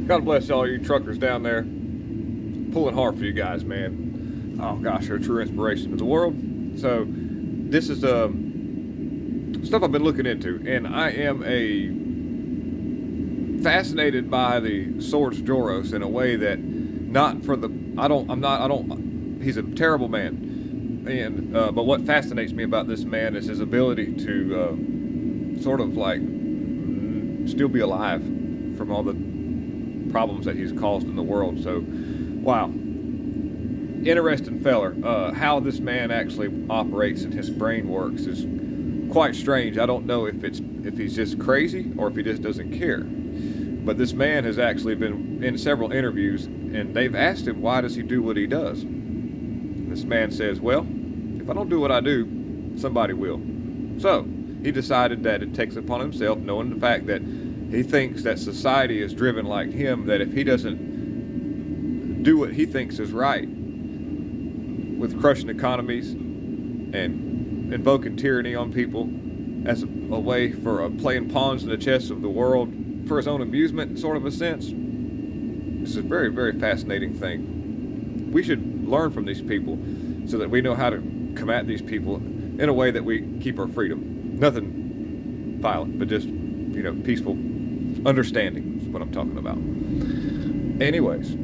God bless all you truckers down there. Pulling hard for you guys, man. Oh gosh, you're a true inspiration to the world. So this is stuff I've been looking into, and I am fascinated by the Swords Joros in a way that he's a terrible man, and but what fascinates me about this man is his ability to sort of like still be alive from all the problems that he's caused in the world. So wow, interesting feller. How this man actually operates and his brain works is quite strange. I don't know if he's just crazy or if he just doesn't care. But this man has actually been in several interviews, and they've asked him, why does he do what he does? And this man says, well, if I don't do what I do, somebody will. So he decided that it takes upon himself, knowing the fact that he thinks that society is driven like him, that if he doesn't do what he thinks is right, with crushing economies and invoking tyranny on people as a way for playing pawns in the chess of the world for his own amusement, sort of a sense. This is a very, very fascinating thing. We should learn from these people so that we know how to combat these people in a way that we keep our freedom. Nothing violent, but just, peaceful understanding is what I'm talking about. Anyways,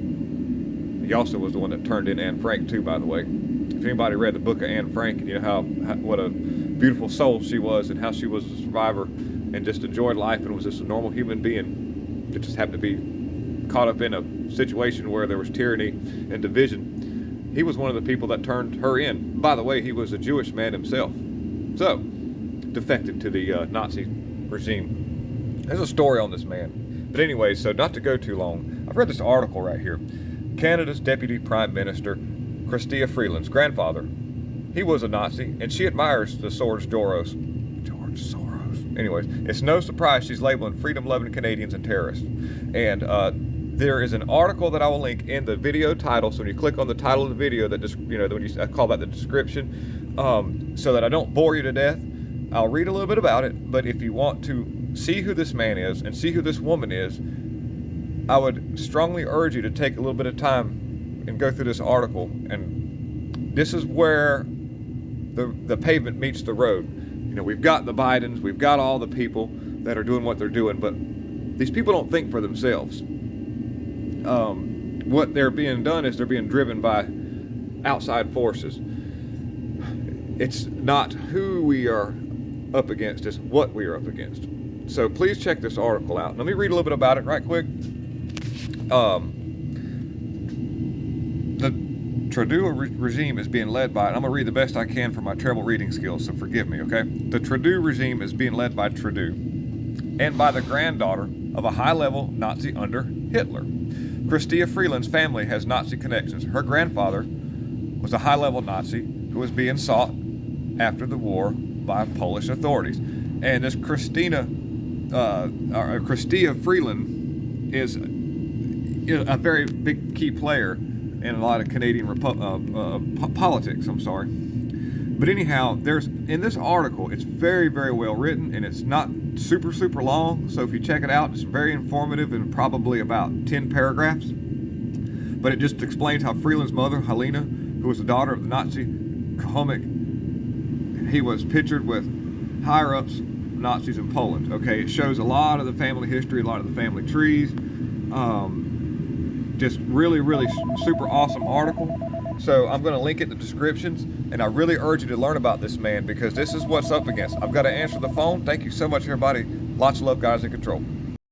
he also was the one that turned in Anne Frank too, by the way. If anybody read the book of Anne Frank, and you know what a beautiful soul she was, and how she was a survivor and just enjoyed life and was just a normal human being that just happened to be caught up in a situation where there was tyranny and division, he was one of the people that turned her in. By the way, he was a Jewish man himself, so defected to the Nazi regime. There's a story on this man, but anyway, so not to go too long, I've read this article right here. Canada's Deputy Prime Minister Chrystia Freeland's grandfather, he was a Nazi, and she admires the Swords Joros. George Soros. Anyways, it's no surprise she's labeling freedom-loving Canadians and terrorists. And there is an article that I will link in the video title. So when you click on the title of the video, I call that the description, so that I don't bore you to death, I'll read a little bit about it. But if you want to see who this man is and see who this woman is, I would strongly urge you to take a little bit of time and go through this article. And this is where the pavement meets the road. We've got the Bidens, we've got all the people that are doing what they're doing, but these people don't think for themselves. What they're being done is they're being driven by outside forces. It's not who we are up against, it's what we are up against. So please check this article out. Let me read a little bit about it right quick. The Trudeau regime is being led by, and I'm going to read the best I can for my terrible reading skills, so forgive me, okay? The Trudeau regime is being led by Trudeau and by the granddaughter of a high-level Nazi under Hitler. Chrystia Freeland's family has Nazi connections. Her grandfather was a high-level Nazi who was being sought after the war by Polish authorities. And this Chrystia Freeland is a very big key player in a lot of Canadian politics, But anyhow, in this article, it's very, very well written, and it's not super, super long. So if you check it out, it's very informative in probably about 10 paragraphs. But it just explains how Freeland's mother, Helena, who was the daughter of the Nazi Comic, he was pictured with higher-ups Nazis in Poland. Okay, it shows a lot of the family history, a lot of the family trees. Just really, really super awesome article. So I'm going to link it in the descriptions, and I really urge you to learn about this man because this is what's up against. I've got to answer the phone. Thank you so much, everybody. Lots of love, guys in control.